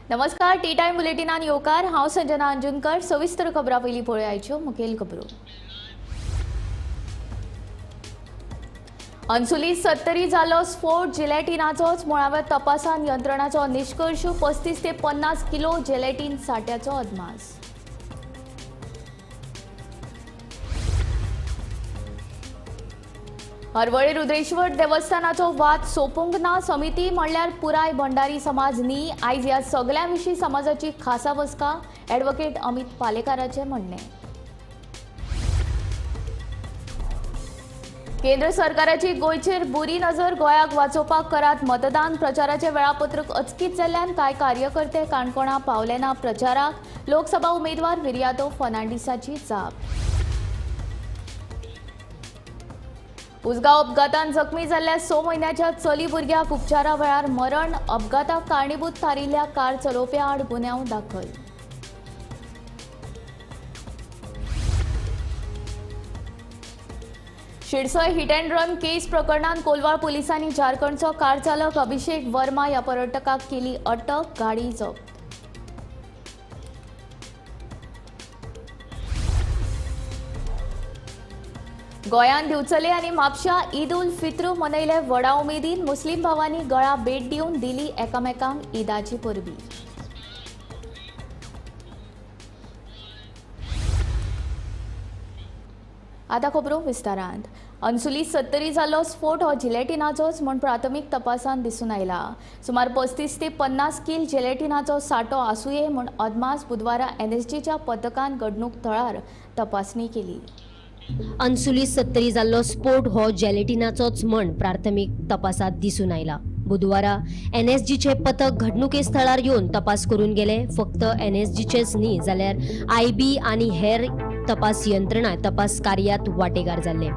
नमस्कार T time बुलेटिनान येवकार हांव संजना अंजुनकर। सविस्तर खबरां पयलीं पळोवयाच्यो मुखेल खबरो। अंसुलीत 70 जालो स्फोट, जिलेटिनाचोच मुळाव्या तपासान यंत्रणाचो निष्कर्श 35 ते 50 किलो जिलेटीन साठ्याचो अदमास। हरवळे रुद्रेश्वर देवस्थानाचो वाद सोपूंक ना, समिती म्हणल्यार पुराय भंडारी समाज न्ही। आयज ह्या सगळ्या विशीं समाजाची खासा बसका, ॲडव्होकेट अमित पालेकाराचें म्हणणें। केंद्र सरकाराची गोंयचेर बुरी नजर, गोंयाक वाचोवपाक करात मतदान। प्रचाराचें वेळापत्रक अचकीत जाल्ल्यान कांय कार्यकर्ते काणकोणा पावले ना प्रचाराक। लोकसभा उमेदवार विर्यादो फर्नांडिसाची जाप। उसगांव अपघातान जखमी जाल्ल्या 6 म्हयन्याच्या चली भुरग्याक उपचारा वेळार मरण। अपघाताक कारणीभूत थारिल्ल्या कार चलोवप्या आड गुन्यांव दाखल। शिरसय हिट अँड रन केस प्रकरणात कोलवाळ पोलिसांनी झारखंडचो कार चालक अभिषेक वर्मा ह्या पर्यटकाक केली अटक, गाडी जप्त। गोंयान दिवचले आनी म्हापशा ईद उल फित्र मनयले व्हडा उमेदीन। मुस्लीम भावांनी गळा भेट दिवन दिली एकामेकांक ईदाची परबी। आता खबरो विस्तारांत। अंसुलीत 70 जालो स्फोट हो जिलेटिनाचोच म्हण प्राथमीक तपासान दिसून आयला। सुमार 35 ते 50 किल जिलेटिनाचो सांठो आसूये म्हण अदमास बुधवारा एनएसजीच्या पथकान घडणूक थळार तपासणी केली। अंसुलीत 70 जाल्लो स्फोट हो जेलेटिनाचोच म्हण प्राथमीक तपासात दिसून आयला। बुधवारा एनएसजीचे पथक घडणुके स्थळार येवन तपास करून गेले। फक्त एनएसजीचेच न्ही जाल्यार आयबी आनी हेर तपास यंत्रणा तपास कार्यात वांटेकार जाल्ले।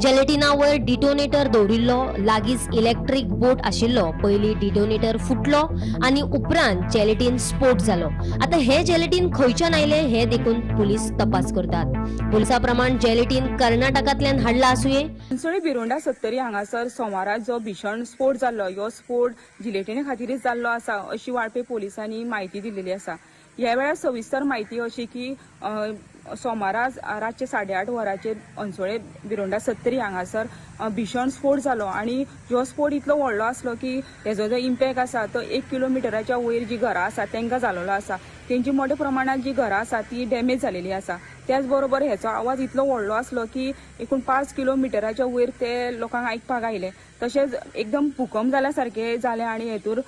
जेलेटिना वयर डिटोनेटर दवरिल्लो, लागींच इलेक्ट्रीक बोट आशिल्लो। पयलीं डिटोनेटर फुटलो आनी उपरांत जेलेटिन स्फोट जालो। आता हे जेलेटिन खंयच्यान आयले हे देखून पुलीस तपास करतात। पुलिसा प्रमाण जेलेटिन कर्नाटकांतल्यान हाडला आसूये। अंसुळी बिरोंडा 70 हांगासर सोमारात जो भीषण स्फोट जाल्लो, ह्यो स्फोट जिलेटिने खातीरच जाल्लो आसा अशी वाळपय पोलिसांनी म्हायती दिलेली आसा। ह्या वेळार सविस्तर म्हायती अशी की सोमारात रातचे 8:30 वरांचेर अंसुळे बिरोंडा 70 हांगासर भीषण स्फोट जालो आनी ह्यो स्फोट इतलो व्हडलो आसलो की हेजो जो इम्पॅक्ट आसा तो 1 किलोमिटराच्या वयर जी घरां आसा तांकां जाल्लो आसा। तेंची मोठ्या प्रमाणात जी घरां आसा ती डॅमेज जालेली आसा। त्याच बरोबर हेचो आवाज इतलो व्हडलो आसलो की एकूण 5 किलोमिटराच्या वयर ते लोकांक आयकपाक आयले। तशेंच एकदम भूकंप जाल्या सारखे जाले आनी हेतूर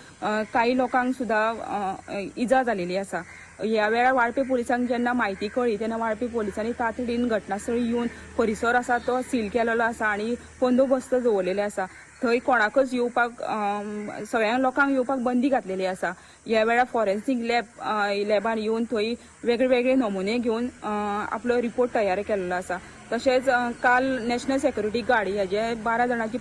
काही लोकांक सुद्दां इजा जालेली आसा। ह्या वेळार वाळपय पोलिसांक जेन्ना म्हायती कळ्ळी तेन्ना वाळपय पोलिसांनी तातडीन घटनास्थळी येवन परिसर आसा तो सील केलेलो आसा आनी बंदोबस्त दवरलेले आसा। थंय कोणाकच येवपाक सगळ्या लोकांक येवपाक बंदी घातलेली आसा। ह्या वेळार फॉरेन्सीक लॅबान येवन थंय वेगळे वेगळे नमुने घेवन आपलो रिपोर्ट तयार केल्लो आसा। तशेंच काल नॅशनल सेक्युरिटी गार्ड हेजे 12 जाणांची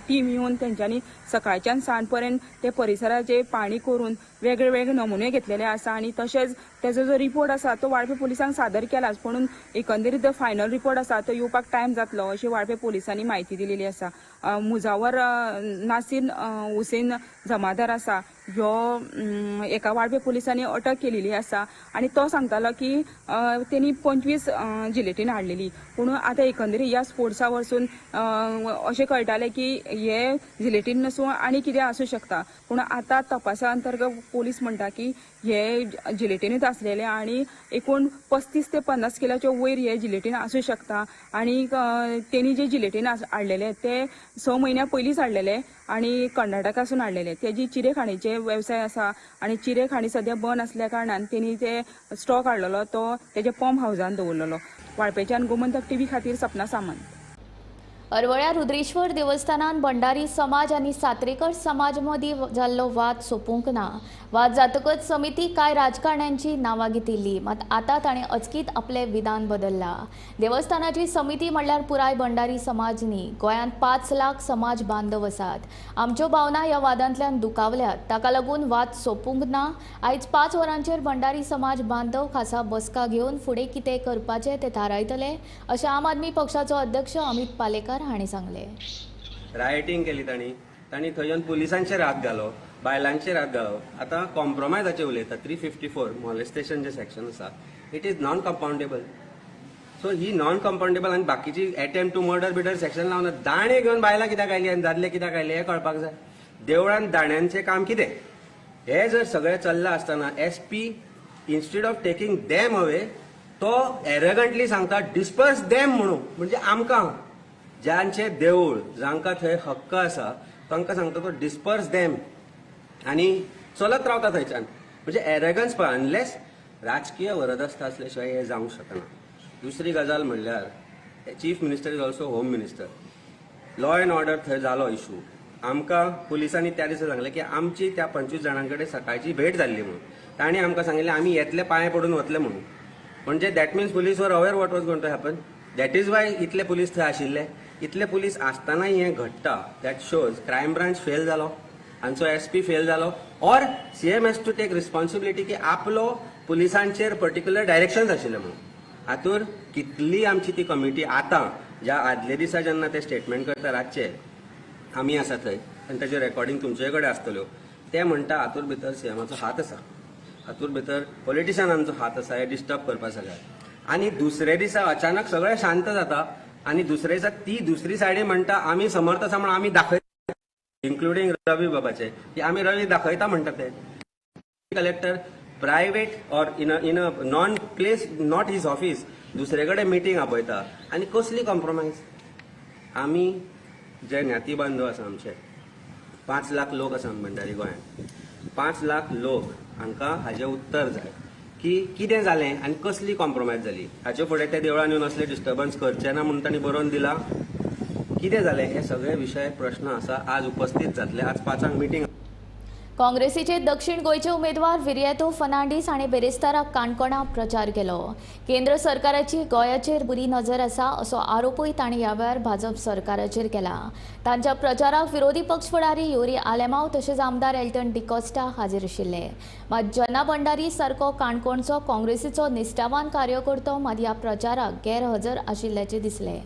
टीम येवन तेंच्यांनी सकाळच्यान सांज पर्यंत ते परिसराचे पाणी करून वेगळे वेगळे नमुने घेतलेले आसा आनी तशेंच तेजो जो रिपोर्ट आसा तो वाळपय पोलिसांक सादर केलाच, पूण एकंदरीत जो फायनल रिपोर्ट आसा तो येवपाक टायम जातलो अशी वाळपय पोलिसांनी म्हायती दिलेली आसा। मुजावर नासीर हुसेन जमादार आसा ह्यो एका वाळपय पोलिसांनी अटक केलेली आसा आनी तो सांगतालो की तेणी 25 जिलेटीन हाडलेली। पूण आतां एकंदरीत ह्या स्पोर्ट्सा वरसून अशें कळटालें की हे जिलेटीन नसून आनी कितें आसूं शकता। पूण आतां तपासा अंतर्गत पोलीस म्हणटा की हे जिलेटीनूच आसलेले आनी एकूण 35 ते 50 किलाच्या वयर हे जिलेटीन आसूं शकता। आनी तेणी जे जिलेटीन हाडलेले ते 6 म्हयन्या पयलींच हाडलेले आनी कर्नाटकासून हाडलेले। तेजी चिरेखाणीचे वेवसाय आसा आनी चिरेखाणी सद्या बंद आसल्या कारणान तेणी ते स्टॉक हाडलेलो तो तेजे पंप हावजान दवरलेलो। वाळपेच्यान गोमंतक टीव्ही खातीर सपना सामंत। हरवळ्या रुद्रेश्वर देवस्थानान भंडारी समाज आनी सात्रेकर समाज मदीं जाल्लो वाद सोपूंक ना। वाद जातकच समिती कांय राजकारण्यांची नांवां घेतिल्ली, मात आतां ताणें अचकीत आपले विधान बदल्ला। देवस्थानाची समिती म्हणल्यार पुराय भंडारी समाज न्ही, गोंयांत 5 लाख समाज बांदव आसात। आमच्यो भावना ह्या वादांतल्यान दुखावल्यात, ताका लागून वाद सोपूंक ना। आयज 5 वरांचेर भंडारी समाज बांदव खासा बसका घेवन फुडें कितें करपाचें तें थारायतले अशें आम आदमी पक्षाचो अध्यक्ष अमित पालेकार हांणी सांगले। रायटिंग केली तांणी थंय येवन पुलिसांचेर हात घालो बायलांचेर हात घालप आतां कॉम्प्रोमायजाचेर उलयता 354 मॉलेस्टेशन जे सेक्शन आसा it is non compoundable. So he non compoundable आनी बाकीची अटेम्प्ट टू मर्डर सेक्शन लावना. दाणे घेवन बायलां कित्याक आयली आनी दादले कित्याक आयले हें कळपाक जाय. देवळान दाण्यांचें काम कितें हे जर सगळें चल्लां आसतना SP instead of taking them away तो एरगंटली सांगता डिस्पर्स देम म्हणून. म्हणजे आमकां ज्यांचे देवूळ जांकां थंय हक्क आसा तांकां सांगता तो डिस्पर्स देम आनी चलत रावता थंयच्यान. म्हणजे एरगन्स पळय. अनलेस राजकीय वरदस्त आसले शिवाय हें जावंक शकना. दुसरी गजाल म्हणल्यार chief minister is also home minister. Law and order थंय जालो इशू. आमकां पुलिसांनी त्या दिसा सांगलें की आमची त्या 25 जाणां कडेन सकाळची भेट जाल्ली म्हणून. तांणी आमकां सांगिल्लें आमी येतले पांय पडून वतले म्हणून. म्हणजे that means police were aware what was going to happen. That is why इतले पुलीस थंय आशिल्ले. इतले पुलीस आसतनाय हें घडटा. That shows crime branch fail जालो, हांचो SP फेल जालो, or CM has to take responsibility की आपलो पुलिसांचेर पर्टिक्युलर डायरेक्शन्स आशिल्ले म्हणून. हातूर कितली आमची ती कमिटी आतां ज्या आदले दिसा जेन्ना ते स्टेटमेंट करता रातचे आमी आसा थंय आनी ताचे रेकॉर्डिंग तुमचे कडेन आसतल्यो ते म्हणटा हातूर भितर CMाचो हात आसा, हातूर भितर पॉलिटिशियनांचो हात आसा हे डिस्टर्ब करपा सगळ्याक. आनी दुसरे दिसा अचानक सगळें शांत जाता आनी दुसरे दिसा ती दुसरी सायडी म्हणटा आमी समर्थ आसा म्हणून आमी दाखयता, इन्क्लुडींग रवी बाबाचे की आमी रवी दाखयता म्हणटा ते. Collector private or in a non place not his office दुसरे कडेन मिटींग आपयता आनी कसली कॉम्प्रोमायज. आमी जे ज्ञाती बांधव आसा आमचे 5 लाख लोक आसा भंडारी गोंयांत. 5 लाख लोक हांकां हाजें उत्तर जाय की कितें जालें आनी कसली कॉम्प्रोमायज जाली. हाचे फुडें ते देवळान येवन असले डिस्टर्बन्स करचे ना म्हणून तांणी बरोवन दिला. कितें जालें हे सगळे विशय प्रश्न आसा आज उपस्थित जातले. आज 5 मिटींग. काँग्रेसीचे दक्षिण गोंयचे उमेदवार विर्यातो फर्नांडीस हांणी बेरेस्ताराक काणकोणां प्रचार केलो. केंद्र सरकाराची गोंयाचेर बरी नजर आसा असो आरोपूय तांणी ह्या वेळार भाजप सरकाराचेर केला. तांच्या प्रचाराक विरोधी पक्ष फुडारी युरी आलेमांव तशेंच आमदार एल्टन डिकोस्टा हाजीर आशिल्ले. मात जना भंडारी सारको काणकोणचो काँग्रेसीचो निश्ठावान कार्यकर्तो मात ह्या प्रचाराक गैरहजर आशिल्ल्याचे दिसले.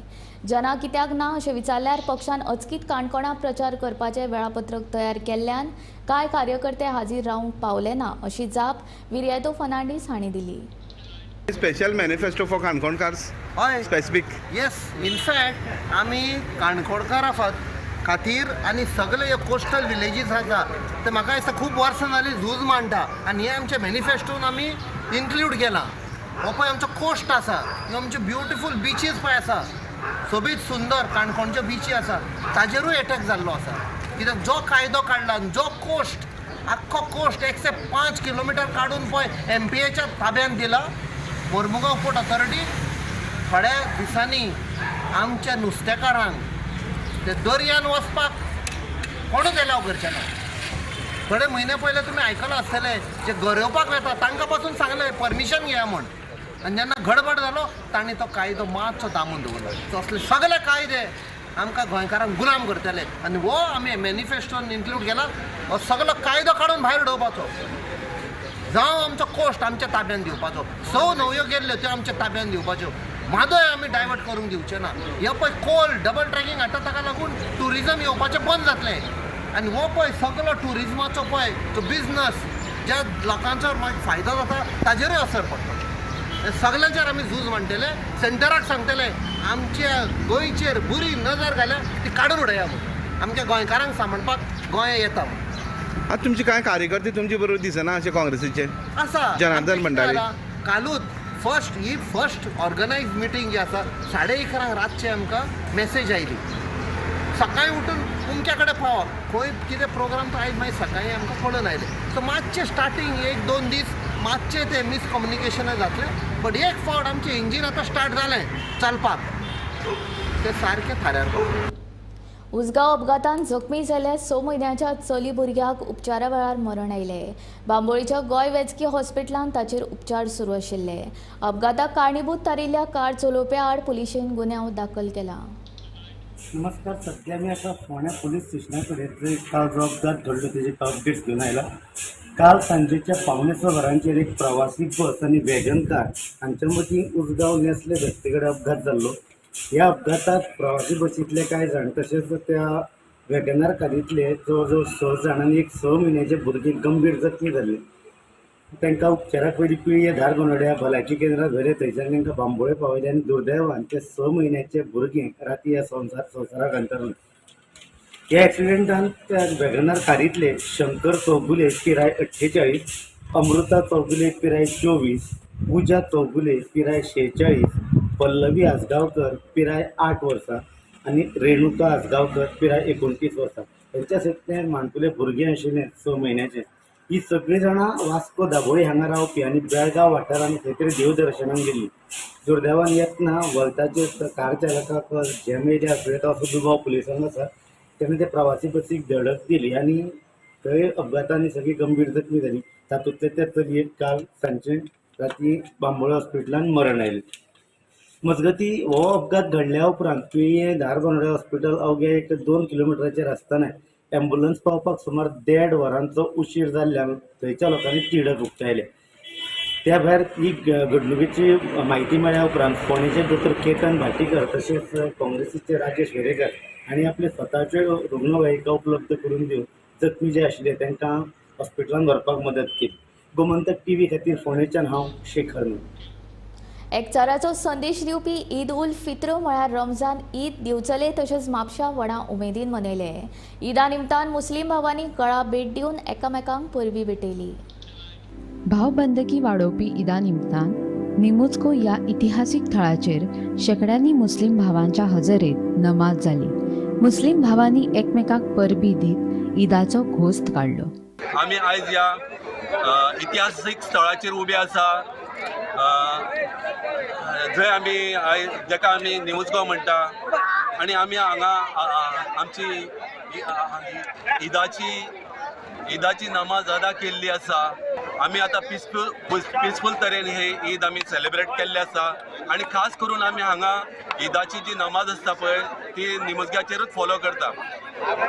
जना कित्याक ना अशें विचारल्यार पक्षान अचकीत काणकोणां प्रचार करपाचें वेळापत्रक तयार केल्ल्यान कांय कार्यकर्ते हाजीर रावंक पावले ना अशी जाप विर्यातो फर्नांडीस हांणी दिली. स्पेशल मॅनिफेस्टो फॉर काणकोणकार्स हय स्पेसिफिक. येस इनफॅक्ट आमी काणकोणकार खातीर आनी सगळे हे कोस्टल विलेजीस आसा ते म्हाका दिसता खूब वर्सां जालीं झूज मांडटा आनी हे आमच्या मॅनिफेस्टोन आमी इन्क्लूड केलां. हो पळय आमचो कोस्ट आसा, ह्यो आमच्यो ब्युटिफूल बिचीस पळय आसा, सोबीत सुंदर काणकोणच्यो बिची आसा ताजेरूय एटॅक जाल्लो आसा. कित्याक जो कायदो काडला जो कोस्ट आख्खो कोस्ट 105 किलोमिटर काडून पळय MPAच्या ताब्यात दिला. मोर्मुगांव पोर्ट ऑथॉरिटी थोड्या दिसांनी आमच्या नुस्तेकारांक ते दर्यान वचपाक कोणूच एलाव करचे ना. थोडे म्हयने पयले तुमी आयकलां आसतलें जे गरोवपाक येता तांकां पासून सांगलें परमिशन घेया म्हण. आनी जेन्ना गडबड जालो तांणी तो कायदो मातसो दामून दवरलो. असले सगळे कायदे आमकां गोंयकारांक गुलाम करतले आनी हो आमी मॅनिफेस्टोन इन्क्लूड केला. हो सगळो कायदो काडून भायर उडोवपाचो. जावं आमचो कोस्ट आमच्या ताब्यान दिवपाचो, 6 न्हंयो गेल्ल्यो त्यो आमच्या ताब्यान दिवपाच्यो, म्हादय आमी डायवर्ट करूंक दिवचे ना. हे पळय कोल डबल ट्रॅकिंग हाडटा ताका लागून ट्युरिजम येवपाचें बंद जातलें. आनी हो पळय सगळो ट्युरिजमाचो पळय तो बिजनस ज्या लोकांचो मागीर फायदो जाता ताजेरूय असर पडटा. सगळ्यांचेर आमी झूज मांडटले. सेंटराक सांगतले आमच्या गोंयचेर बरी नजर घाल्या ती काडून उडया म्हणून. आमच्या गोंयकारांक सांबाळपाक गोंय येता म्हणून. आतां तुमचे कांय कार्यकर्ते तुमचे बरोबर दिसना अशे काँग्रेसीचे आसा. जनार्दन भंडारी कालूच फर्स्ट ऑर्गनायज मिटींग जी आसा 11:30 रातचे आमकां मेसेज आयली सकाळीं उठून तुमच्या कडेन पावप. खंय कितें प्रोग्राम तो आयज मागीर सकाळीं आमकां कळून आयलें. सो मातशें स्टार्टींग 1-2 दीस मातशें तें मिसकम्युनिकेशन जातलें. बट एक फावट आमचें इंजीन आतां स्टार्ट जालें चलपाक तें सारकें थाऱ्यार पावलें. उसगांव अपघातांत जखमी जाल्ल्या 6 म्हयन्याच्या चली भुरग्याक उपचारा वेळार मरण आयलें. बांबोळीच्या गोंय वैजकी हॉस्पिटलांत ताचेर उपचार सुरू आशिल्ले. अपघाताक कारणीभूत थारिल्ल्या कार चलोवप्या आड पुलिशेन गुन्यांव दाखल केला. नमस्कार. सध्या मी आता फोंड्या पोलीस स्टेशनाकडे काल जो अपघात घडलो त्याचे अपडेट्स घेऊन आयला. काल सांजेच्या 5:15 वरांचेर एक प्रवासी बस आणि वॅगन कार हांच्या मदीं उसगांव नेसले रस्ते कडेन अपघात जाल्लो. ह्या अपघातात प्रवासी बसींतले कांय जाण तशेंच त्या वेगनार कारींतले जवळ 6 जाणांनी 6 म्हयन्याचे भुरगे गंभीर जखमी जाल्ले. तांकां उपचाराक पयलीं पिळये धारगोंदोड्या भलायकी केंद्रांत व्हेले. थंयच्यान तांकां बांबोळे पावयले आनी दुर्दैवान ते 6 म्हयन्याचे भुरगें राती ह्या संवसाराक अंतरलें. ह्या एक्सिडेंटान त्या वेगनार कारींतले शंकर चौगुले पिराय 48, अमृता चौगुले पिराय 24, पूजा चौगुले पिराय 46, पल्लवी आसगांवकर पिराय 8 वर्सां आनी रेणुका आसगांवकर पिराय 29 वर्सां. त्यांच्या सगळे माणकुले भुरगे आशिल्ले 6 म्हयन्याचे. ही सगळीं जाणां वास्को दाबोळी हांगा रावपी आनी बेळगांव वाठारांत खंय तरी देवदर्शनाक गेल्लीं. दुर्दैवान येतना वळताचे कार चालकाक जॅम येयल्या असो दुबाव पुलिसांक आसा. तेणें ते प्रवासी बसीक धडक दिली आनी थंय अपघातांनी सगळीं गंभीर जखमी जालीं. तातूंतले त्या चलयेक काल सांजचे राती बांबोळे हॉस्पिटलांत मरण आयलें. मजगती हो अपघात घडल्या उपरांत पिळये धारगोंदोळे हॉस्पिटल अवघे 2 किलोमिटराचेर आसतना एम्ब्युलन्स पावपाक सुमार 1.5 वरांचो उशीर जाल्ल्यान थंयच्या लोकांनी तिडक उक्तायले. त्या भायर ही घडणुकेची म्हायती मेळ्ळ्या उपरांत फोंडेचे दोतोर केतन भाटीकर तशेंच काँग्रेसीचे राजेश वेरेकर हांणी आपले स्वताच्यो रुग्णवाहिका उपलब्ध करून दिवन जखमी जे आशिल्ले तांकां हॉस्पिटलांत व्हरपाक मदत केली. गोमंतक टीव्ही खातीर फोंडेच्यान हांव शेखर नाईक. एकचाराचो संदेश दिवपी ईद उल फित्र म्हळ्यार रमजान ईद दिवचले तशेंच म्हापशा व्हडा उमेदीन मनयले. ईदा निमतान मुस्लीम भावांनी गळा भेट दिवन एकामेकांक परबीं भेटयली. भावबंदकी वाडोवपी ईदा निमतान निमुचको ह्या इतिहासीक थळाचेर शेकड्यांनी मुस्लीम भावांच्या हजेरेंत नमाज जाली. मुस्लीम भावांनी एकमेकांक परबीं दीत ईदाचो घोस्त काडलो. आमी आयज ह्या इतिहासीक स्थळाचेर उबे आसा जंय आमी आयज जेका आमी निमुचगांव म्हणटा आनी आमी हांगा आमची ईदाची नमाज अदा केल्ली आसा. आमी आतां पिसफूल तरेन हे ईद आमी सेलिब्रेट केल्ले आसा आनी खास करून आमी हांगा ईदाची जी नमाज आसता पळय ती निमुचग्याचेरूच फॉलो करता.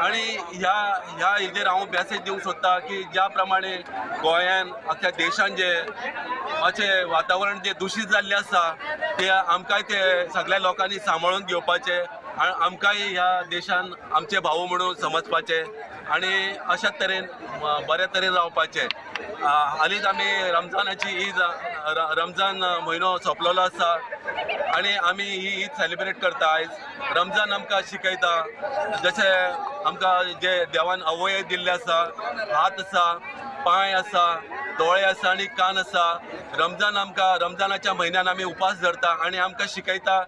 आनी ह्या ईदेर हांव मॅसेज दिवंक सोदता की ज्या प्रमाणे गोंयान अख्ख्या देशान जे मातशें वातावरण जे दुशीत जाल्लें आसा ते आमकांय ते सगळ्या लोकांनी सांबाळून घेवपाचें आनी आमकांय ह्या देशान आमचे भाव म्हणून समजपाचे आनी अशाच तरेन बऱ्या तरेन रावपाचें. हालींच आमी रमजानाची ईद रमजान म्हयनो सोंपलेलो आसा आनी आमी ही ईद सेलिब्रेट करता. आयज रमजान आमकां शिकयता जशें आमकां जे देवान अवयव दिल्ले आसा, हात आसा, पांय आसा, दोळे आसा आनी कान आसा. रमजान आमकां रमजानाच्या म्हयन्यान आमी उपास धरता आनी आमकां शिकयता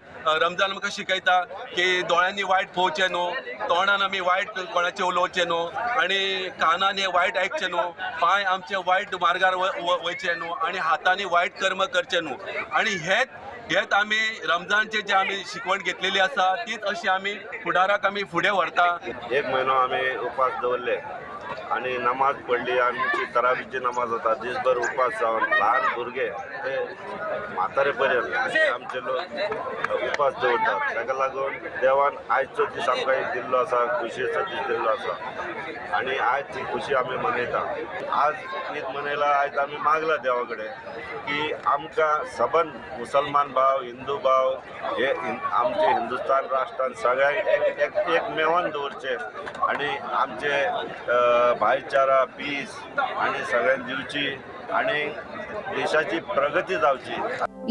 रमजान आमकां शिकयता की दोळ्यांनी वायट पळोवचें न्हू, तोंडान आमी वायट कोणाचें उलोवचें न्हू आनी कानान हें वायट आयकचें न्हू, पांय आमचे वायट मार्गार वयचे न्हू आनी हातांनी वायट कर्म करचें न्हू. आनी हेच आमी रमजानचे जे आमी शिकवण घेतलेली आसा तीच अशी आमी फुडाराक आमी फुडें व्हरता. 1 म्हयनो आमी उपास दवरले आनी नमाज पडली. आमची तरावीची नमाज जाता. दीसभर उपास जावन ल्हान भुरगे ते म्हातारे पर्यंत आमचे लोक उपास दवरतात. ताका लागून देवान आयचो दीस आमकां एक दिल्लो आसा, खुशयेचो दीस दिल्लो आसा आनी आयज ती खुशी आमी मनयता. आज ईद मनयला. आयज आमी मागला देवा कडेन की आमकां सबंद मुसलमान भाव, हिंदू भाव हे आमचे हिंदुस्तान राष्ट्रान सगळ्यांक एक मेळोन दवरचे आनी आमचे भाईचारा, पीस आनी सगळ्यांक दिवची आनी देशाची प्रगती जावची.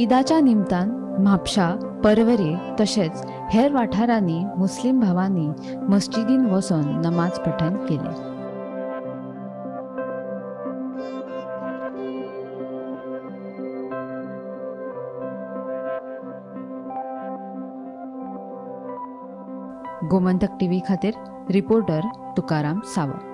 ईदाच्या निमतान म्हापशा, परवरे तशेंच हेर वाठारांनी मुस्लीम भावांनी मस्जिदीन वचोन नमाज पठण केले. गोमंतक टीव्ही खातीर रिपोर्टर तुकाराम सावंत.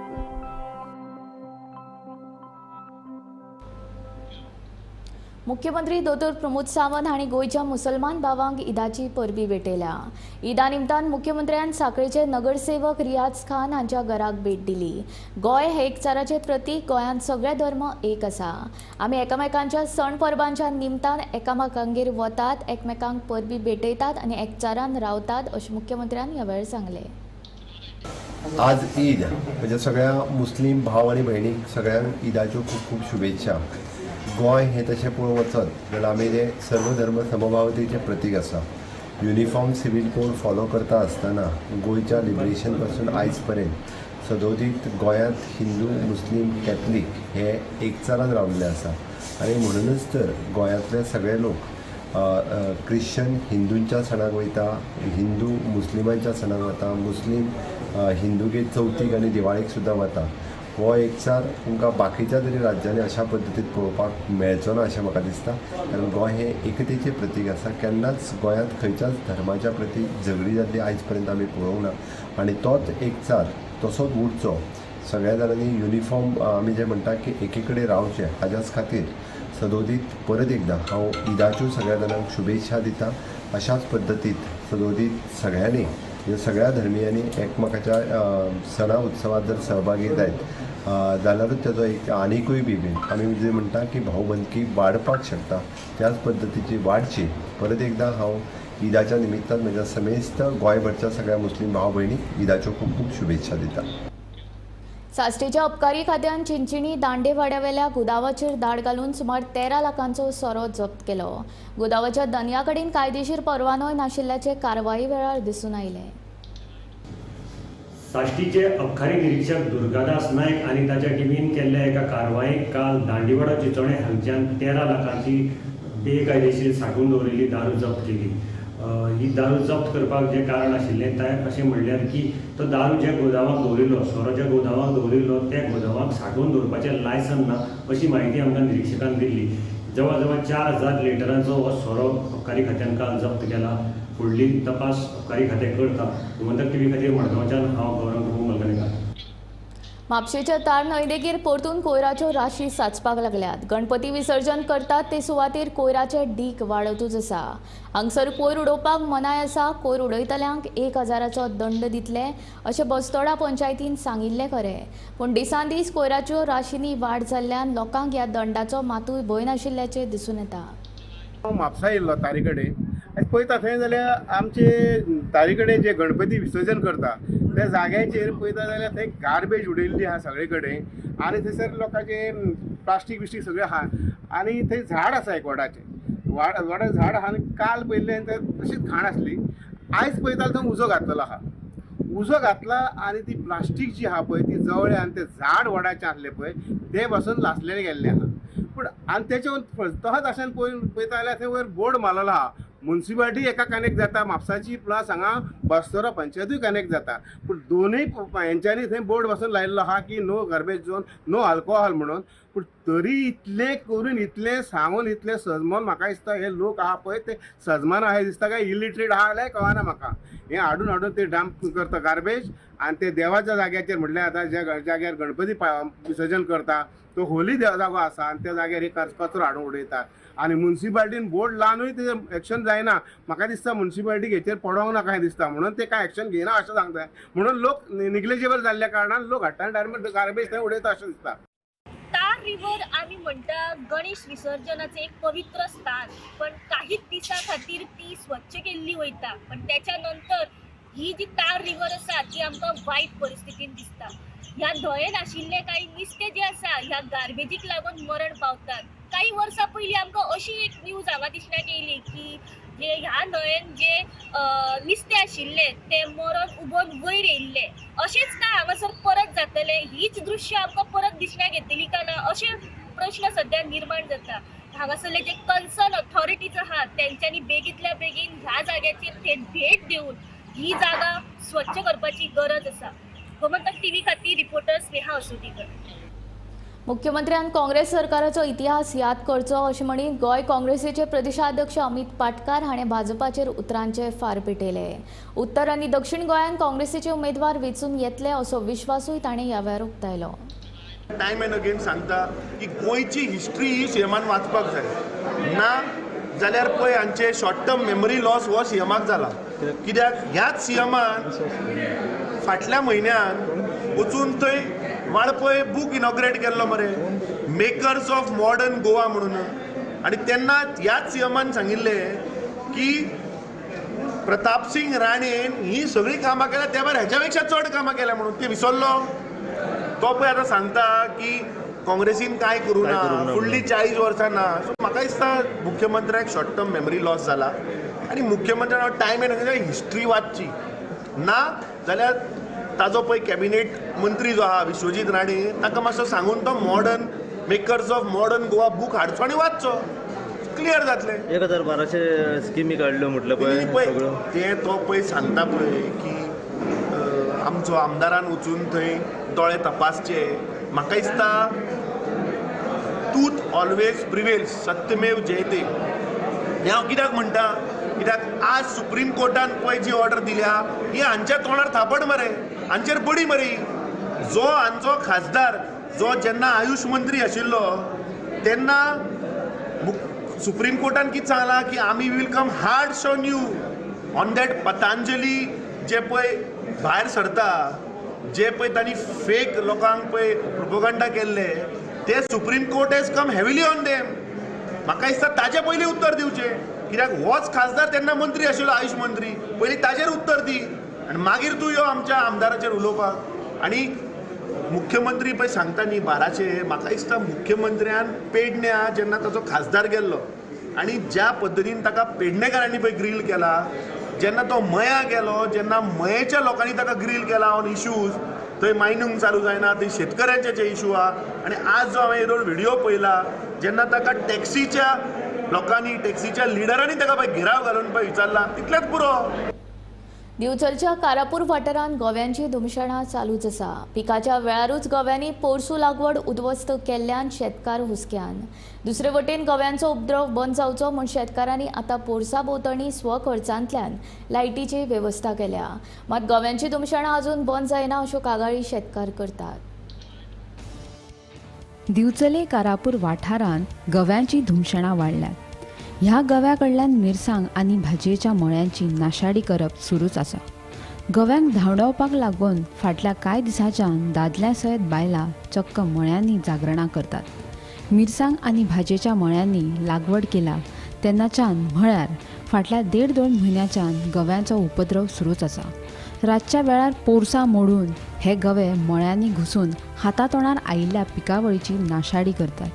मुख्यमंत्री दोतोर प्रमोद सावंत हांणी गोंयच्या मुसलमान भावांक ईदाची परबीं भेटयल्या. ईदा निमतान मुख्यमंत्र्यान सांखळेचे नगरसेवक रियाज खान हांच्या घराक भेट दिली. गोंय हे एकचाराचें प्रतीक. गोंयांत सगळे धर्म एक आसा. आमी एकामेकांच्या सण परबांच्या निमतान एकामेकांगेर वतात, एकमेकांक परबीं भेटयतात आनी एकचारान रावतात अशें मुख्यमंत्र्यान ह्या वेळार सांगलें. आज ईद म्हणजे सगळ्या मुस्लीम भाव आनी भयणीक सगळ्यांक ईदाच्यो खूब खूब शुभेच्छा. गोंय हे तशें पळोवंक वचत जाल्यार आमी सर्व धर्म समभावतेचें प्रतीक आसा युनिफॉर्म सिव्हिल कोड फॉलो करता आसतना गोंयच्या लिबरेशन पासून आयज पर्यंत सदोदीत गोंयांत हिंदू मुस्लीम कॅथलीक हे एकचारान रावल्ले आसा आनी म्हणूनच तर गोंयांतले सगळे लोक क्रिश्चन हिंदूंच्या सणाक वयता, हिंदू मुस्लिमांच्या सणाक वता, मुस्लीम हिंदूगे चवथीक आनी दिवाळीक सुद्दां वता. हो एकचार तुमकां बाकीच्या तरी राज्यांनी अशा पद्दतीन पळोवपाक मेळचो ना अशें म्हाका दिसता. कारण गोंय हें एकतेचें प्रतीक आसा. केन्नाच गोंयांत खंयच्याच धर्माच्या प्रती झगडी जाल्ली आयज पर्यंत आमी पळोवंक ना आनी तोच एकचार तसोच उरचो. सगळ्या जाणांनी युनिफॉर्म आमी जे म्हणटा की एके कडेन रावचें हाज्याच खातीर सदोदीत परत एकदां हांव ईदाच्यो सगळ्या जाणांक शुभेच्छा दिता. अशाच पद्दतीत सदोदीत सगळ्यांनी सगळ्या धर्मियांनी एकमेकाच्या सणा उत्सवात जर सहभागी जायत जाल्यारूच तेजो एक आनिकूय बी आमी जे म्हणटा की भावबंदकी वाडपाक शकता. त्याच पद्दतीची वाडची परत एकदां हांव ईदाच्या निमित्तान म्हज्या समेस्त गोंयभरच्या सगळ्या मुस्लीम भाव भयणीक ईदाच्यो खूब खूब शुभेच्छा दिता. साश्टीच्या अबकारी खात्यान चिंचिणी दांडेवाड्यावेल्या गुदावाचेर धाड घालून सुमार 13 लाखांचो सोरो जप्त केलो. गुदावाच्या दनया कडेन कायदेशीर परवानोय नाशिल्ल्याचे कारवाई वेळार दिसून आयले. साश्टीचे अबकारी निरीक्षक दुर्गादास नायक आनी ताच्या टिमीन केल्ल्या एका कारवायेक काल दांडेवाडा चिंचोणे हांगच्यान 13 लाखांची बेकायदेशीर सांठून दवरिल्ली दारू जप्त केली. ही दारू जप्त करपाक जे कारण आशिल्लें तें अशें म्हणल्यार की तो दारू ज्या गोदामाक दवरिल्लो, सोरो ज्या गोदामाक दवरिल्लो त्या गोदामाक सांठोवन दवरपाचें लायसन ना अशी म्हायती आमकां निरीक्षकान दिल्ली. जवळ जवळ 4000 लिटरांचो हो सोरो अबकारी खात्यान काल जप्त केला. फुडली तपास अबकारी खातें करता. गोमंतक टीव्ही खातीर मडगांवच्यान हांव गौरव प्रभू मलगणेकार. म्हापशेच्या तार न्हंयदेगेर परतून कोयराच्यो राशी साचपाक लागल्यात. गणपती विसर्जन करतात ते सुवातेर कोयराचे ढीग वाडतूच आसा. हांगसर कोयर उडोवपाक मनाय आसा. कोयर उडयतल्यांक 1000चो दंड दितले अशें बस्तोडा पंचायतीन सांगिल्लें खरें. पूण दिसान दीस कोयराच्यो राशींनी वाड जाल्ल्यान लोकांक ह्या दंडाचो मातूय भंय नाशिल्ल्याचें दिसून येता. हांव म्हापसा येयल्लो तारी कडेन. पळयता थंय जाल्यार आमचे तारी कडेन जे गणपती विसर्जन करता त्या जाग्याचेर पळयता जाल्यार थंय गार्बेज उडयल्ली आहा सगळे कडेन आनी थंयसर लोकांचे प्लास्टीक बिस्टीक सगळें आहा आनी थंय झाड आसा एक वडाचें झाड आहा आनी काल पयलें थंय तशीच घाण आसली. आयज पळयता थंय उजो घातलेलो आहा. उजो घातला आनी ती प्लास्टीक जी आहा पळय ती जवळ आनी तें झाड वडाचें आसलें पळय तें पासून लासलेलें गेल्लें आहा. पूण आनी तेच्या तहत आशान पळयता जाल्यार थंय वयर बोर्ड मारलेलो आहा. म्युन्सिपालिटी एका कनेक्ट जाता म्हापसाची प्लस हांगा बस्तोरा पंचायतूय कनेक्ट जाता. पूण दोनूय हेंच्यांनी थंय बोर्ड बसून लायिल्लो आहा की no garbage zone, no alcohol म्हणून. पूण तरी इतलें करून इतलें सांगून इतलें सजमोन म्हाका दिसता हे लोक आहा पळय ते सजमान आहा दिसता काय इलिटरेट आहा जाल्यार कळना म्हाका. हें हाडून ते डंप करता गार्बेज आनी ते देवाच्या जाग्याचेर म्हटल्यार आतां ज्या जाग्यार गणपती विसर्जन करता तो होली जागो आसा आनी त्या जाग्यार एक कचरो हाडून उडयतात आनी म्युन्सिपालिटीन बोर्ड लावनूय ते एक्शन जायना. म्हाका दिसता म्युन्सिपालिटीक हेचेर पडोंक ना काय दिसता म्हणून ते कांय एक्शन घेयना अशें सांगता. म्हणून लोक निग्लेजेबल जाल्ल्या कारणान लोक हाडटा आनी डायरेक्ट गार्बेज थंय उडयता अशें दिसता. तार रिव्हर आमी म्हणटा गणेश विसर्जनाचे एक पवित्र स्थान, पण काहीच दिसा खातीर ती स्वच्छ केल्ली वयता. पण त्याच्या नंतर ही जी तार रिव्हर आसा ती आमकां वायट परिस्थितीन दिसता. ह्या न्हंयेन आशिल्ले काही नुस्तें जे आसा ह्या गार्बेजीक लागून मरण पावतात. काही वर्सां पयलीं आमकां अशी एक न्यूज हांगा दिसण्यात येयली की जे ह्या न्हंयेन जे नुस्तें आशिल्ले ते मरण उबोन वयर येयल्ले. अशेंच काय हांगासर परत जातले? हीच दृश्य आमकां परत दिसण्याक येतली काय ना अशे प्रश्न सध्या निर्माण जाता. हांगासरले जे कन्सर्न ऑथॉरिटीज आहात त्यांच्यांनी बेगींतल्या बेगीन ह्या जाग्याचेर थेट भेट दिवन ही जागा स्वच्छ करपाची गरज आसा. गोमंतक टीव्ही खातीर रिपोर्टर स्नेहा असोदीकर. मुख्यमंत्र्यान काँग्रेस सरकाराचो इतिहास याद करचो अशें म्हणीत गोंय काँग्रेसीचे प्रदेशाध्यक्ष अमित पाटकार हाणें भाजपाचेर उतरांचे फार पेटयले. उत्तर आनी दक्षिण गोंयांत काँग्रेसीचे उमेदवार वेंचून येतले असो विश्वासूय ताणें ह्या वेळार उक्तायलो. टायम एंड अगेन सांगता की गोंयची हिस्ट्री ही सीएमान वाचपाक जाय ना जाल्यार पळय हांचे शॉर्ट टर्म मेमरी लॉस हो सीएमाक जाला. कित्याक ह्याच सीएमान फाटल्या म्हयन्यान वचून थंय वाळपय बूक इनॉग्रेट केल्लो मरे मेकर्स ऑफ मॉडर्न गोवा म्हणून. आनी तेन्ना ह्याच सीएमान सांगिल्लें की प्रताप सिंग राणेन ही सगळीं कामां केल्या त्या भायर हेच्या पेक्षा चड कामां केल्या म्हणून. ते विसरलो तो पळय आतां सांगता की काँग्रेसीन कांय करूं ना फुडलीं 40 वर्सां ना. सो म्हाका दिसता मुख्यमंत्र्याक शॉर्ट टर्म मेमरी लॉस जाला आनी मुख्यमंत्र्यान टायम एंड हिस्ट्री वाचची ना जाल्यार ताजो पळय कॅबिनेट मंत्री जो आहा विश्वजीत राणे ताका मातसो सांगून तो modern makers of modern Goa book हाडचो आनी वाचचो क्लियर जातलें. 1012 स्किमी काडल्यो म्हटलं पळय ते तो पळय सांगता पळय की आमचो आमदारान वचून थंय दोळे तपासचे. म्हाका दिसता ट्रूथ ऑलवेज प्रिवेल्स, सत्यमेव जयते हें हांव कित्याक म्हणटा, कित्याक आज सुप्रीम कोर्टान पळय जी ऑर्डर दिल्या ही हांच्या तोंडार थापड मरे, हांचेर बडी मरे. जो हांचो खासदार जो जेन्ना आयुश मंत्री आशिल्लो तेन्ना सुप्रीम कोर्टान कितें सांगलां की आमी will come hard on you on that Patanjali जे पळय भायर सरता, जे पळय तांणी फेक लोकांक पळय प्रोपोगंडा केल्ले ते supreme court has come heavily on them. म्हाका दिसता ताजे पयलीं उत्तर दिवचें, कित्याक होच खासदार तेन्ना मंत्री आशिल्लो आयुश मंत्री, पयलीं ताजेर उत्तर दी आनी मागीर तूं यो आमच्या आमदाराचेर उलोवपाक. आनी मुख्यमंत्री पळय सांगता न्ही 12 म्हाका दिसता मुख्यमंत्र्यान पेडण्या जेन्ना ताचो खासदार गेल्लो आनी ज्या पद्दतीन ताका पेडणेकारांनी पळय ग्रील केला, जेन्ना तो मया गेलो, जेन्ना मयेच्या लोकांनी ताका ग्रील केला ऑन इश्यूज, थंय मायनिंग चालू जायना, थंय शेतकऱ्यांचे जे इश्यू आहा. आनी आज जो हांवें येदोळ व्हिडिओ पळयला जेन्ना ताका टॅक्सीच्या लोकांनी, टॅक्सीच्या लिडरांनी ताका पळय घेराव घालून पळय विचारला, तितलेंच पुरो. दिवचलच्या कारापूर वाठारांत गव्यांची धुमशणां चालूच आसा. पिकाच्या वेळारूच गव्यांनी पोरसू लागवड उद्ध्वस्त केल्ल्यान शेतकार हुसक्यान. दुसरे वटेन गव्यांचो उपद्रव बंद जावचो म्हूण शेतकारांनी आतां पोरसा भोंवतणी स्वखर्चांतल्यान लायटीची वेवस्था केल्या. मात गव्यांची धुमशणां अजून बंद जायना अश्यो कागाळी शेतकार करतात. दिवचले कारापूर वाठारांत गव्यांची धुमशणां वाडल्यात. ह्या गव्या कडल्यान मिरसांग आनी भाजयेच्या मळ्यांची नाशाडी करप सुरूच आसा. गव्यांक धांवडावपाक लागून फाटल्या कांय दिसांच्यान दादल्या सयत बायलां चक्क मळ्यांनी जागरणां करतात. मिरसांग आनी भाजयेच्या मळ्यांनी लागवड केला तेन्नाच्यान म्हळ्यार फाटल्या 1.5-2 म्हयन्याच्यान गव्यांचो उपद्रव सुरूच आसा. रातच्या वेळार पोरसां मोडून हे गवे मळ्यांनी घुसून हातातोंडार आयिल्ल्या पिकावळीची नाशाडी करतात.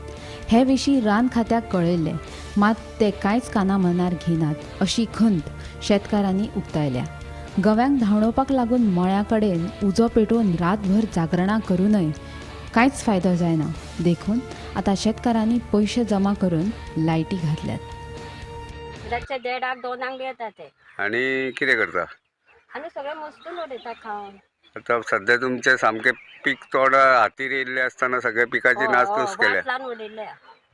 हे विशीं रान खात्याक कळयल्ले, मात ते कांयच काना मनार घेनात अशी खंत शेतकारांनी उक्तायल्या. गव्यांक धांवडोवपाक लागून मळ्या कडेन उजो पेटोवन रातभर जागरणां करूनय कांयच फायदो जायना. देखून आतां शेतकारांनी पयशे जमा करून लायटी घातल्यात. रातच्या 1:30-2 येता ते आनी कितें करता? आनी सगळे मस्तून उडयता खावन. आता सध्या तुमचे सामके पीक तोडा हातीर येयल्ले आसतना सगळे पिकाची नासधूस केल्या.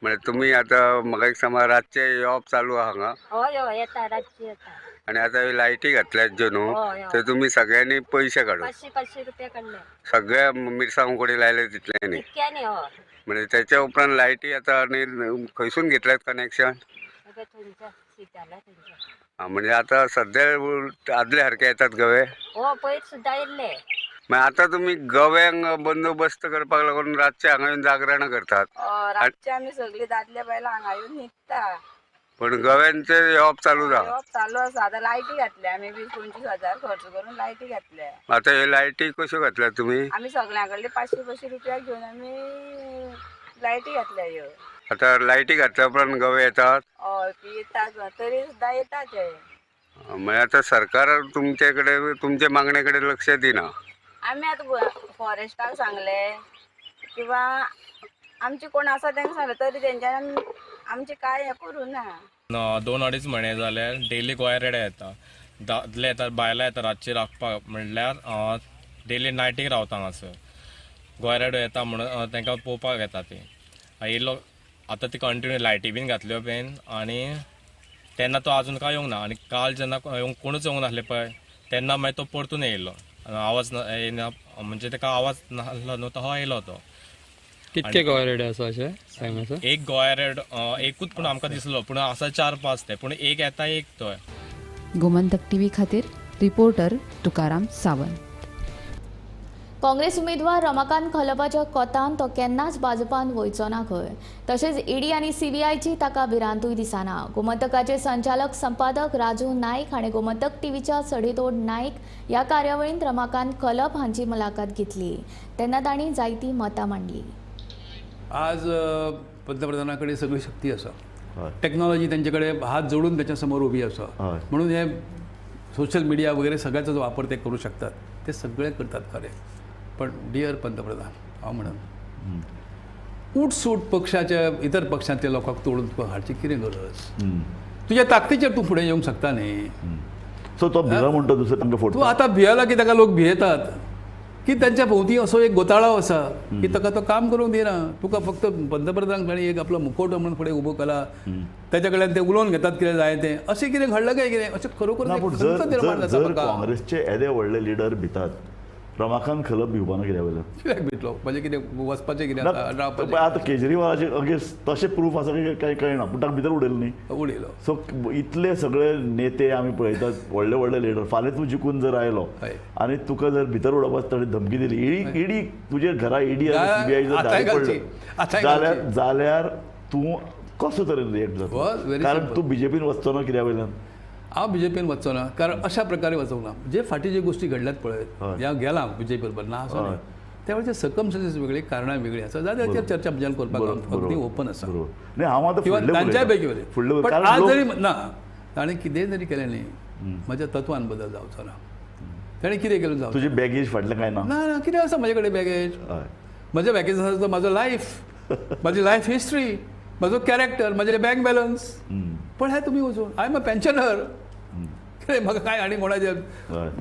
म्हणजे तुम्ही आता म्हाका एक सांगा रातचे येवप चालू आहा हांगा? हय हय येता, रातची येता. आणि आता लायटी घातल्यात ज्यो न्हू, तर तुम्ही सगळ्यांनी पयशे काडून 500 रुपया काडले. सगळ्या मिरसांग कोणी लायले तितल्यानी? तितक्यानी. हय. म्हणजे त्याच्या उपरांत लायटी आता आनी खंयसून घेतल्यात कनेक्शन? म्हणजे आता सध्या आदले सारखे येतात गवे? हो, पयर सुद्धा येयल्ले. मग आता तुम्ही गव्यांक बंदोबस्त करपाक लागून रातचे हांगा येवन जागरणां करतात? रातचे आमी सगळी दादले बायलां हांगा येवन न्हिदता. पण गव्यांचे येवप चालू जा? चालू आसा. आतां लायटी घातल्या आमी 20-25 हजार खर्च करून लायटी घातल्या. आता हे लायटी कश्यो घातल्यात तुम्ही? आमी सगळ्यां कडले 500 रुपया घेवन आमी लायटी घातल्या ह्यो. आता लायटी घातल्या उपरांत गवे येतात? हय, येतात तरी सुद्धा येतात हे. म्हणजे आता सरकार तुमचे मागणेकडे लक्ष दिना? आमी आतां फॉरेस्टाक सांगले किंवा आमचे कोण आसा तांकां सांगले तरी तेंच्यान आमचे काय हे करूं ना. 2-2.5 म्हयने जाले डेली गोंया रेडे येता. दादले येतात, बायलां येता रातची राखपाक. म्हणल्यार डेली नायटीक रावता हांगासर. गोंया रेडो येता म्हणून तांकां पळोवपाक येता ती. येयलो आतां ती कंटिन्यू लायटी बीन घातल्यो बीन आनी तेन्ना तो आजून काय येवंक ना. आनी काल जेन्ना कोणूच येवंक नासले पळय तेन्ना मागीर तो परतून येयलो. आवाज येना म्हणजे ताका आवाज नासलो न्हू, तो येयलो तो. कितके गोंया रेडे आसा अशें सांगात? एक गोंया रेड एकूच पूण आमकां दिसलो, पूण आसा 4-5 ते, पूण एक येता एक तो. गोमंतक टीव्ही खातीर रिपोर्टर तुकाराम सावंत. काँग्रेस उमेदवार रमाकांत खलपाच्या कोतान तो केन्नाच भाजपान वयचो ना खंय. तशेंच ईडी आनी सीबीआयची ताका भिरांतूय दिसना. गोमंतकाचे संचालक संपादक राजू नायक हाणें गोमंतक टीव्हीच्या सडेतोड नायक ह्या कार्यावळींत रमाकांत खलप हांची मुलाखत घेतली. तेन्ना तांणी जायतीं मतां मांडली. आज पंतप्रधाना कडेन सगळी शक्ती आसा. टेक्नॉलॉजी त्यांच्याकडे हात जोडून त्याच्यासमोर उभी असं, म्हणून हे सोशल मीडिया वगैरे सगळ्याचा जो वापर ते करू शकतात, ते सगळे करतात खरे. पण डिअर पंतप्रधान, हांव म्हणून उठसूट पक्षाच्या इतर पक्षांतल्या लोकांक तोडून तुका हाडची कितें गरज? तुज्या ताकदीचेर तूं फुडें येवंक शकता न्ही. सो तो भिला म्हणतो दुसरो तांकां फोटो. तूं आतां भियला की ताका लोक भियेतात की त्यांच्या भोवती असो एक गोताळो आसा की ताका तो काम करूंक दिना. तुका फक्त पंतप्रधान ताणी एक आपलो मुखवटो म्हणून फुडें उबो केला, त्याच्या कडल्यान ते उलोवन घेतात कितें जाय तें. अशें कितें घडलं काय कितें? अशें खरोखर जर काँग्रेसचे येदे व्हडले लिडर भितात, रमाकांत खलप भिवपाना कित्याक वयल्यान? कित्याक भितलो? म्हणजे कितें वचपाचें कितें रावपाचें? आतां केजरीवालाचे अगेन्स्ट तशें प्रूफ आसा की काही कळना, पूण ताका भितर उडयलो न्ही. उडयलो. सो इतले सगळे नेते आमी पळयतात, व्हडले व्हडले लिडर. फाल्यां तूं जिखून जर आयलो आनी तुका जर भितर उडोवपाक ताणें धमकी दिली, ईडी तुजे घरा ईडी आनी सीबीआय जर धाडी पडलो जाल्यार तूं कसो तरेन रिएक्ट जाता? कारण तूं बीजेपीन वचचो ना कित्या वयल्यान? हांव बीजेपीन वचचो ना, कारण अशा प्रकारे वचूंक ना. जे फाटी जे गोष्टी घडल्यात पळय, हांव गेला बीजेपी बरोबर ना असो न्ही, त्या वेळचे सर्कमस्टन्सीस वेगळी, कारणां वेगळी आसा, जाल्यार चर्चा बद्दल करपाक अगदी ओपन आसा. किंवा तांच्याय पैकी वयले. पण आज जरी ना ताणें कितेंय जरी केलें न्ही, म्हज्या तत्वान बदल जावचो ना. ताणें कितें केलें जावचें? तुजी बॅगेज फाटलें काय ना? ना कितें आसा म्हजे कडेन बॅगेज? म्हज्या बॅगेज आसा तो म्हाजो लायफ, म्हाजी लायफ हिस्ट्री, म्हजो कॅरेक्टर, म्हजे बँक बॅलन्स. पण हें तुमी वचून आय एम अ पेन्शनर, कितें म्हाका काय आनी कोणाचे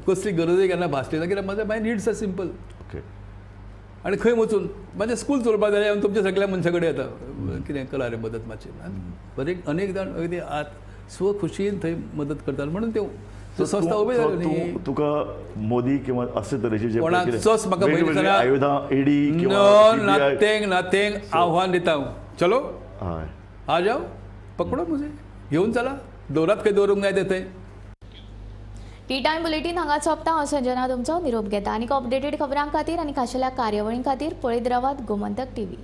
कसली गरजय केन्ना भासली ना, कित्याक म्हाजे माय नीड्स आर सिंपल. आनी खंय वचून म्हजें स्कूल चलोवपाक जाय, हांव तुमच्या सगळ्या मनशा कडेन येता, कितें करा रे मदत मातशी. अनेक जाण अगदी स्व खुशीन थंय मदत करतात, म्हणून त्यो संस्था उबी जाल्यो न्ही. तुका मोदी किंवा अशे तरेचे जे कोणाचोच म्हाका आयुधां ईडी नथिंग आव्हान दिता. चलो आ जाओ, पकडो मुझे, घेवन चला, दवरात खंय दवरूंक जाय थंय. टी टायम बुलेटीन हांगा सोंपता. हांव संजना तुमचो निरोप घेता. आनीक अपडेटेड खबरां खातीर आनी खाशेल्या कार्यावळीं खातीर पळयत रावात गोमंतक TV.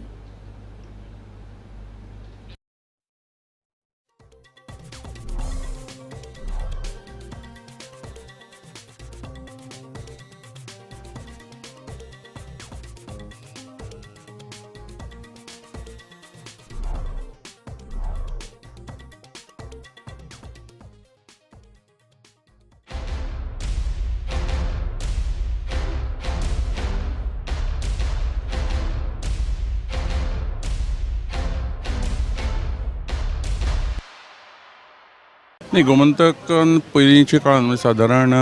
नाही, गोमंतकान पयलींच्या काळान म्हणजे सादारण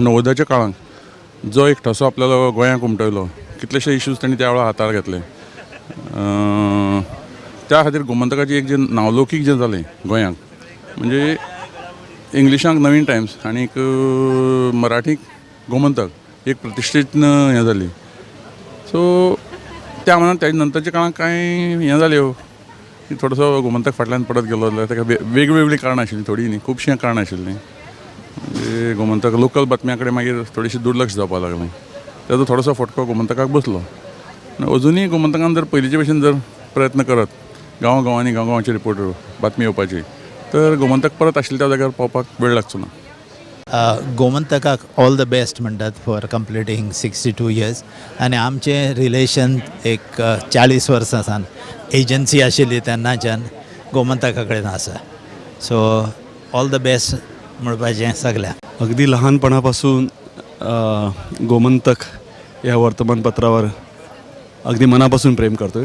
90च्या काळांत जो एक ठसो आपल्याला गोंयांक उमटयलो, कितलेशे इश्यूज तांणी त्या वेळार हातार घेतले. त्या खातीर गोमंतकाची एक जे नावलौकीक जें जालें गोंयांक, म्हणजे इंग्लिशांक नवीन टायम्स आनीक मराठीक गोमंतक एक प्रतिश्ठीत हें जाली. सो त्या मानान त्या नंतरच्या काळांत कांय हें जाल्यो, थोडोसो गोमंतक फाटल्यान पडत गेलो. ताका वेगवेगळीं कारणां आशिल्लीं, थोडीं न्ही, खुबशीं कारणां आशिल्लीं. म्हणजे गोमंतक लोकल बातम्या कडेन मागीर थोडीशी दुर्लक्ष जावपाक लागलें. ताजो थोडोसो फटको गोमंतकाक बसलो. अजुनूय गोमंतकान जर पयलींचे भशेन जर प्रयत्न करत गांवांनी गांवांचे रिपोर्टर बातमी येवपाची, तर गोमंतक परत आशिल्ल्या त्या जाग्यार पावपाक वेळ लागचो ना. गोमंतकाक ऑल द बेस्ट म्हणटात फॉर कंप्लिटींग 62 years. आनी आमचें रिलेशन एक 40 वर्सां सावन एजन्सी आशिल्ली तेन्नाच्यान गोमंतका कडेन आसा. सो ऑल द बेस्ट म्हणपाचें सगळ्यांक. अगदी लहानपणापासून गोमंतक या वर्तमानपत्रावर अगदी मनापासून प्रेम करतोय.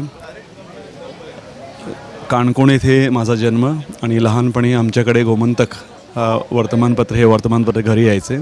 काणकोण येथे माझा जन्म आणि लहानपणी आमच्याकडे गोमंतक वर्तमानपत्र घरी यायचे.